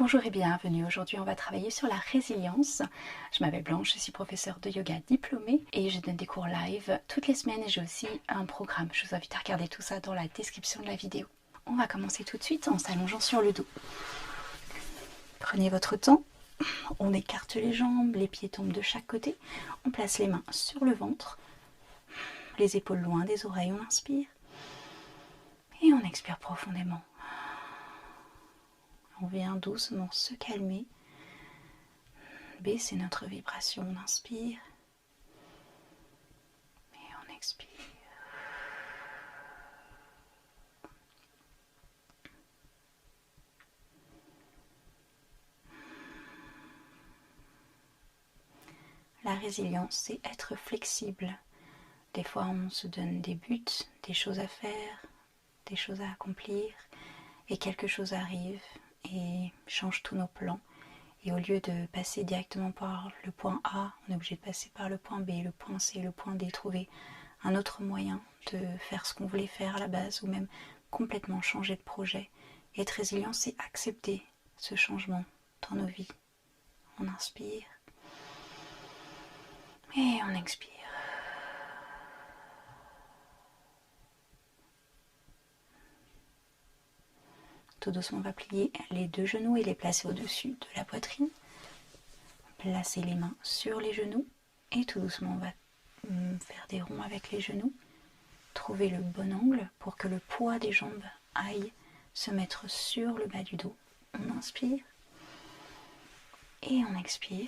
Bonjour et bienvenue. Aujourd'hui, on va travailler sur la résilience. Je m'appelle Blanche, je suis professeure de yoga diplômée et je donne des cours live toutes les semaines et j'ai aussi un programme. Je vous invite à regarder tout ça dans la description de la vidéo. On va commencer tout de suite en s'allongeant sur le dos. Prenez votre temps. On écarte les jambes, les pieds tombent de chaque côté. On place les mains sur le ventre, les épaules loin des oreilles. On inspire et on expire profondément. On vient doucement se calmer, baisser notre vibration, on inspire et on expire. La résilience, c'est être flexible. Des fois, on se donne des buts, des choses à faire, des choses à accomplir, et quelque chose arrive et change tous nos plans. Et au lieu de passer directement par le point A, on est obligé de passer par le point B, le point C, le point D, trouver un autre moyen de faire ce qu'on voulait faire à la base, ou même complètement changer de projet. Et être résilient, c'est accepter ce changement dans nos vies. On inspire et on expire. Tout doucement, on va plier les deux genoux et les placer au-dessus de la poitrine. Placer les mains sur les genoux et tout doucement, on va faire des ronds avec les genoux. Trouver le bon angle pour que le poids des jambes aille se mettre sur le bas du dos. On inspire et on expire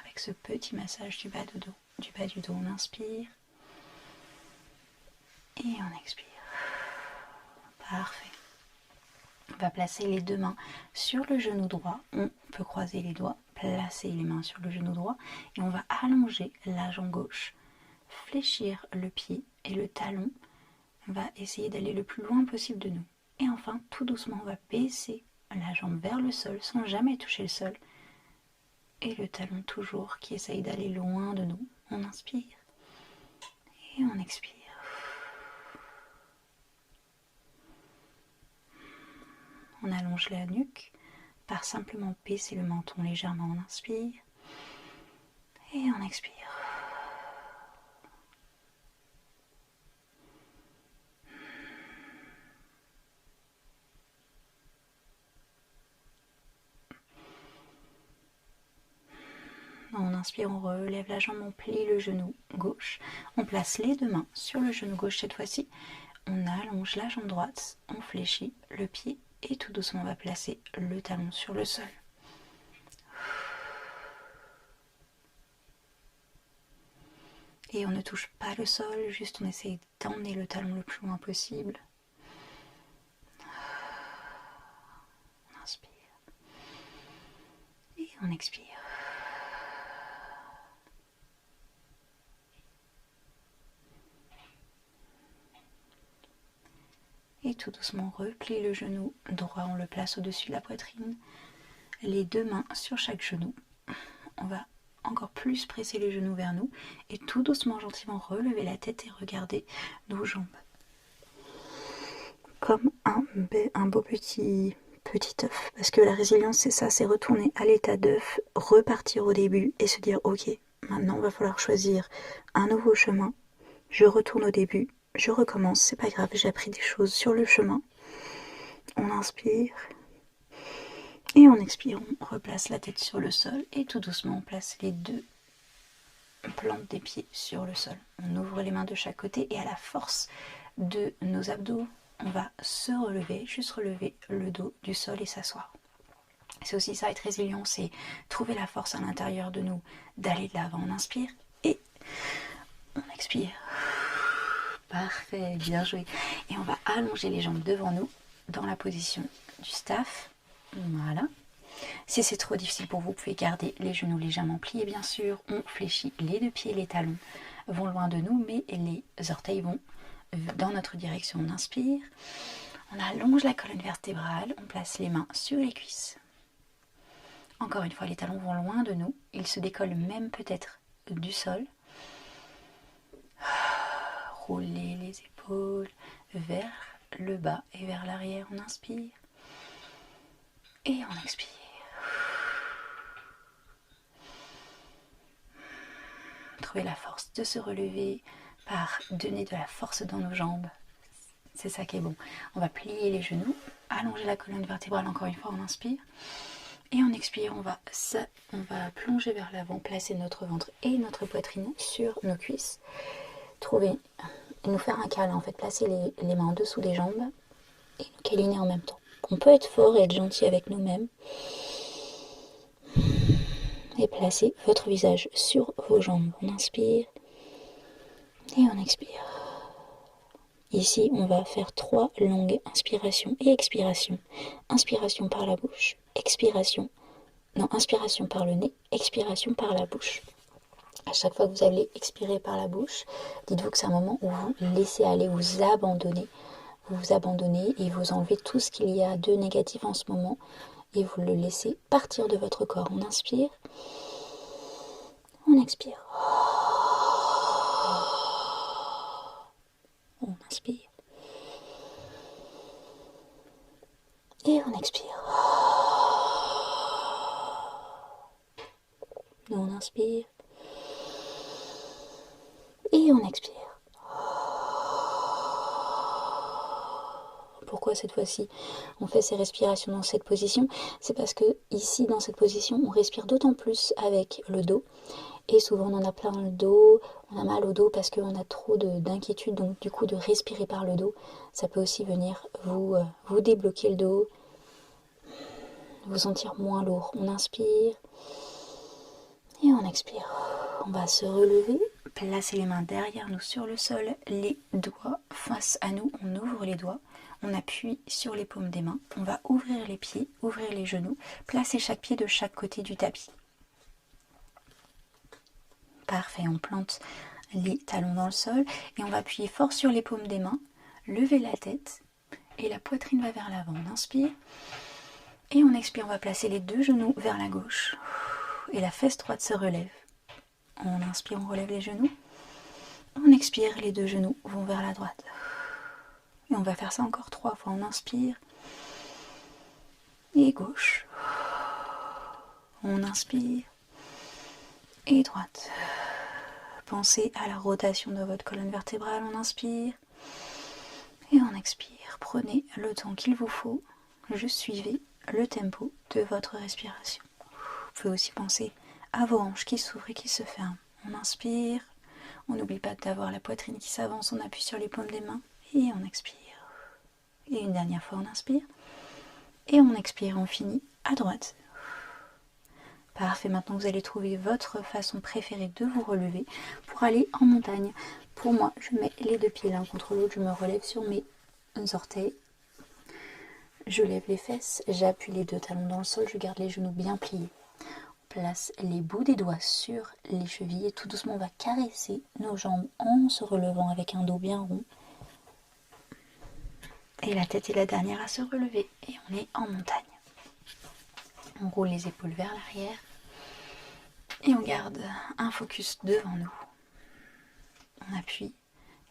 avec ce petit massage du bas du dos. On inspire et on expire. Parfait. On va placer les deux mains sur le genou droit. On peut croiser les doigts, placer les mains sur le genou droit et on va allonger la jambe gauche, fléchir le pied et le talon. On va essayer d'aller le plus loin possible de nous. Et enfin, tout doucement, on va baisser la jambe vers le sol sans jamais toucher le sol. Et le talon toujours qui essaye d'aller loin de nous. On inspire et on expire. On allonge la nuque par simplement baisser le menton légèrement. On inspire et on expire. On inspire, on relève la jambe, on plie le genou gauche. On place les deux mains sur le genou gauche cette fois-ci. On allonge la jambe droite, on fléchit le pied et tout doucement on va placer le talon sur le sol. Et on ne touche pas le sol, juste on essaye d'emmener le talon le plus loin possible. On inspire et on expire. Et tout doucement, replie le genou droit, on le place au-dessus de la poitrine. Les deux mains sur chaque genou. On va encore plus presser les genoux vers nous et tout doucement, gentiment relever la tête et regarder nos jambes. Comme un beau petit œuf. Parce que la résilience, c'est ça, c'est retourner à l'état d'œuf, repartir au début et se dire ok, maintenant il va falloir choisir un nouveau chemin. Je retourne au début, je recommence, c'est pas grave, j'ai appris des choses sur le chemin. On inspire et on expire, on replace la tête sur le sol et tout doucement on place les deux plantes des pieds sur le sol. On ouvre les mains de chaque côté et à la force de nos abdos, on va se relever, juste relever le dos du sol et s'asseoir. C'est aussi ça, être résilient, c'est trouver la force à l'intérieur de nous, d'aller de l'avant. On inspire et on expire. Parfait, bien joué. Et on va allonger les jambes devant nous dans la position du staff. Voilà. Si c'est trop difficile pour vous, vous pouvez garder les genoux légèrement pliés, bien sûr. On fléchit les deux pieds, les talons vont loin de nous, mais les orteils vont dans notre direction. On inspire, on allonge la colonne vertébrale, on place les mains sur les cuisses. Encore une fois, les talons vont loin de nous, ils se décollent même peut-être du sol. Roulez les épaules vers le bas et vers l'arrière, on inspire. Et on expire. Trouvez la force de se relever par donner de la force dans nos jambes. C'est ça qui est bon. On va plier les genoux, allonger la colonne vertébrale encore une fois, on inspire. Et on expire, on va plonger vers l'avant, placer notre ventre et notre poitrine sur nos cuisses. Nous faire un câlin, en fait, placer les mains en dessous des jambes et nous câliner en même temps. On peut être fort et être gentil avec nous-mêmes. Et placez votre visage sur vos jambes. On inspire et on expire. Ici, on va faire 3 longues inspirations et expirations. Inspiration par la bouche, inspiration par le nez, expiration par la bouche. À chaque fois que vous allez expirer par la bouche, dites-vous que c'est un moment où vous laissez aller, vous abandonnez et vous enlevez tout ce qu'il y a de négatif en ce moment et vous le laissez partir de votre corps. On inspire, on expire. On inspire. Et on expire. On inspire. Et on expire. Pourquoi cette fois-ci on fait ces respirations dans cette position? C'est parce que ici, dans cette position, on respire d'autant plus avec le dos. Et souvent, on en a plein le dos, on a mal au dos parce qu'on a trop d'inquiétude. Donc, du coup, de respirer par le dos, ça peut aussi venir vous débloquer le dos, vous sentir moins lourd. On inspire et on expire. On va se relever, placer les mains derrière nous sur le sol, les doigts face à nous. On ouvre les doigts, on appuie sur les paumes des mains. On va ouvrir les pieds, ouvrir les genoux, placer chaque pied de chaque côté du tapis. Parfait, on plante les talons dans le sol et on va appuyer fort sur les paumes des mains, lever la tête et la poitrine va vers l'avant. On inspire et on expire, on va placer les 2 genoux vers la gauche et la fesse droite se relève. On inspire, on relève les genoux. On expire, les 2 genoux vont vers la droite. Et on va faire ça encore 3 fois. On inspire et gauche. On inspire et droite. Pensez à la rotation de votre colonne vertébrale. On inspire et on expire. Prenez le temps qu'il vous faut. Juste suivez le tempo de votre respiration. Vous pouvez aussi penser à vos hanches qui s'ouvrent et qui se ferment. On inspire. On n'oublie pas d'avoir la poitrine qui s'avance. On appuie sur les paumes des mains et on expire. Et une dernière fois, on inspire. Et on expire. On finit à droite. Parfait, maintenant vous allez trouver votre façon préférée de vous relever pour aller en montagne. Pour moi, je mets les 2 pieds l'un contre l'autre, je me relève sur mes orteils, je lève les fesses, j'appuie les 2 talons dans le sol, je garde les genoux bien pliés. On place les bouts des doigts sur les chevilles et tout doucement on va caresser nos jambes en se relevant avec un dos bien rond. Et la tête est la dernière à se relever et on est en montagne. On roule les épaules vers l'arrière et on garde un focus devant nous. On appuie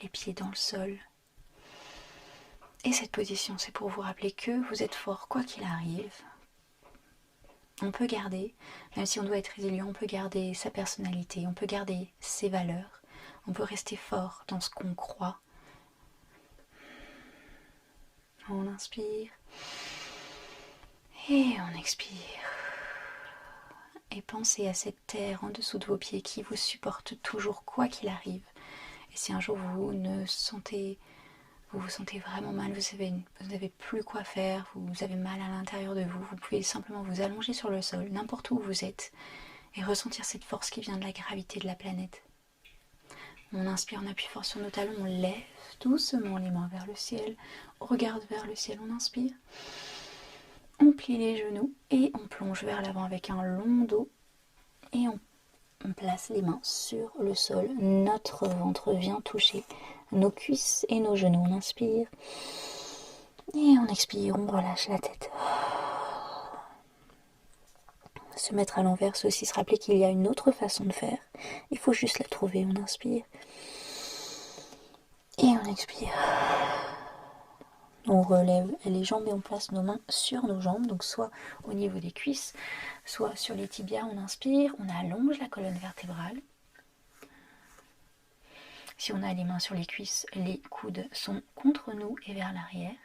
les pieds dans le sol. Et cette position, c'est pour vous rappeler que vous êtes fort quoi qu'il arrive. On peut garder, même si on doit être résilient, on peut garder sa personnalité, on peut garder ses valeurs. On peut rester fort dans ce qu'on croit. On inspire. Et on expire. Et pensez à cette terre en dessous de vos pieds qui vous supporte toujours quoi qu'il arrive. Et si un jour vous vous sentez vraiment mal, vous n'avez plus quoi faire, vous avez mal à l'intérieur de vous, vous pouvez simplement vous allonger sur le sol, n'importe où vous êtes, et ressentir cette force qui vient de la gravité de la planète. On inspire, on appuie fort sur nos talons, on lève doucement les mains vers le ciel, on regarde vers le ciel, on inspire. On plie les genoux et on plonge vers l'avant avec un long dos et on place les mains sur le sol. Notre ventre vient toucher nos cuisses et nos genoux. On inspire et on expire, on relâche la tête. Se mettre à l'envers, c'est aussi se rappeler qu'il y a une autre façon de faire. Il faut juste la trouver. On inspire et on expire. On relève les jambes et on place nos mains sur nos jambes, donc soit au niveau des cuisses, soit sur les tibias. On inspire, on allonge la colonne vertébrale. Si on a les mains sur les cuisses, les coudes sont contre nous et vers l'arrière.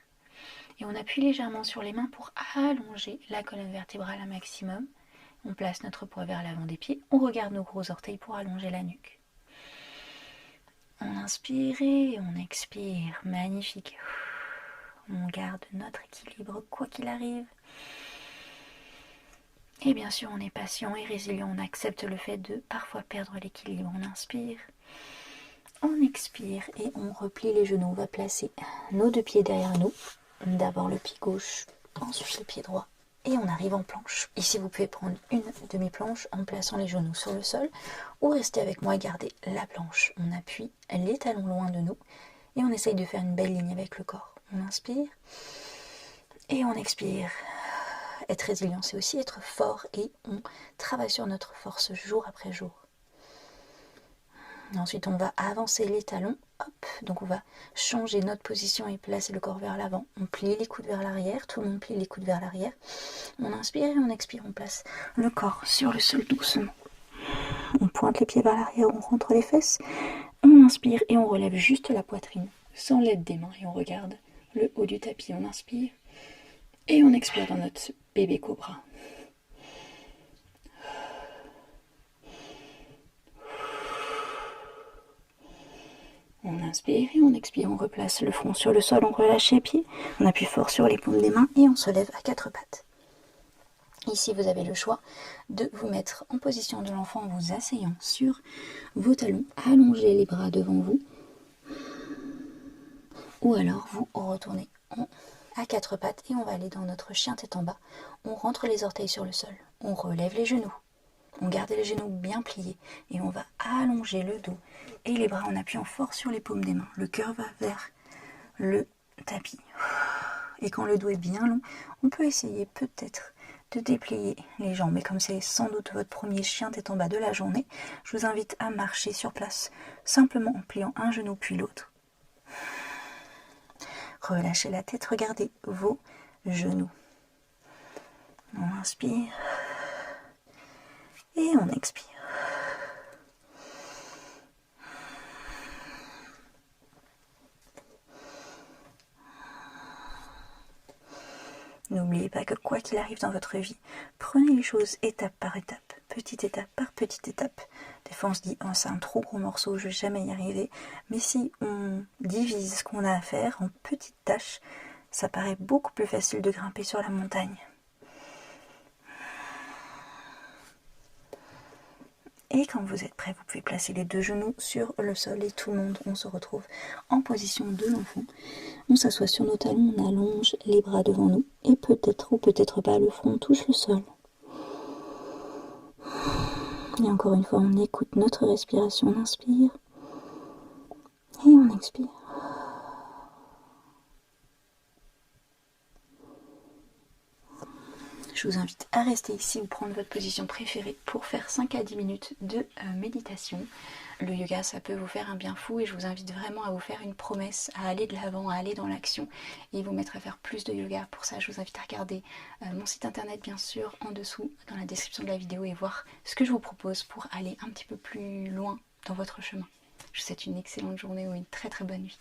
Et on appuie légèrement sur les mains pour allonger la colonne vertébrale un maximum. On place notre poids vers l'avant des pieds. On regarde nos gros orteils pour allonger la nuque. On inspire et on expire. Magnifique. On garde notre équilibre quoi qu'il arrive. Et bien sûr, on est patient et résilient. On accepte le fait de parfois perdre l'équilibre. On inspire. On expire et on replie les genoux. On va placer nos deux pieds derrière nous. D'abord le pied gauche, ensuite le pied droit. Et on arrive en planche. Ici, vous pouvez prendre une demi-planche en plaçant les genoux sur le sol ou rester avec moi et garder la planche. On appuie les talons loin de nous et on essaye de faire une belle ligne avec le corps. On inspire et on expire. Être résilient, c'est aussi être fort et on travaille sur notre force jour après jour. Ensuite, on va avancer les talons. Hop, donc on va changer notre position et placer le corps vers l'avant. On plie les coudes vers l'arrière. Tout le monde plie les coudes vers l'arrière. On inspire et on expire. On place le corps sur le sol doucement. On pointe les pieds vers l'arrière. On rentre les fesses. On inspire et on relève juste la poitrine sans l'aide des mains. Et on regarde le haut du tapis. On inspire et on expire dans notre bébé cobra. On inspire et on expire, on replace le front sur le sol, on relâche les pieds, on appuie fort sur les paumes des mains et on se lève à quatre pattes. Ici, vous avez le choix de vous mettre en position de l'enfant en vous asseyant sur vos talons, allongez les bras devant vous, ou alors vous retournez à quatre pattes et on va aller dans notre chien tête en bas. On rentre les orteils sur le sol, on relève les genoux. On garde les genoux bien pliés et on va allonger le dos et les bras en appuyant fort sur les paumes des mains. Le cœur va vers le tapis. Et quand le dos est bien long, on peut essayer peut-être de déplier les jambes. Mais comme c'est sans doute votre premier chien tête en bas de la journée, je vous invite à marcher sur place, simplement en pliant un genou puis l'autre. Relâchez la tête, regardez vos genoux. On inspire. Et on expire. N'oubliez pas que quoi qu'il arrive dans votre vie, prenez les choses étape par étape, petite étape par petite étape. Des fois on se dit oh, c'est un trop gros morceau, je vais jamais y arriver. Mais si on divise ce qu'on a à faire en petites tâches, ça paraît beaucoup plus facile de grimper sur la montagne. Et quand vous êtes prêt, vous pouvez placer les deux genoux sur le sol et tout le monde, on se retrouve en position de l'enfant. On s'assoit sur nos talons, on allonge les bras devant nous et peut-être ou peut-être pas le front touche le sol. Et encore une fois, on écoute notre respiration, on inspire et on expire. Je vous invite à rester ici ou prendre votre position préférée pour faire 5 à 10 minutes de méditation. Le yoga, ça peut vous faire un bien fou et je vous invite vraiment à vous faire une promesse, à aller de l'avant, à aller dans l'action et vous mettre à faire plus de yoga. Pour ça, je vous invite à regarder mon site internet, bien sûr, en dessous, dans la description de la vidéo et voir ce que je vous propose pour aller un petit peu plus loin dans votre chemin. Je vous souhaite une excellente journée ou une très très bonne nuit.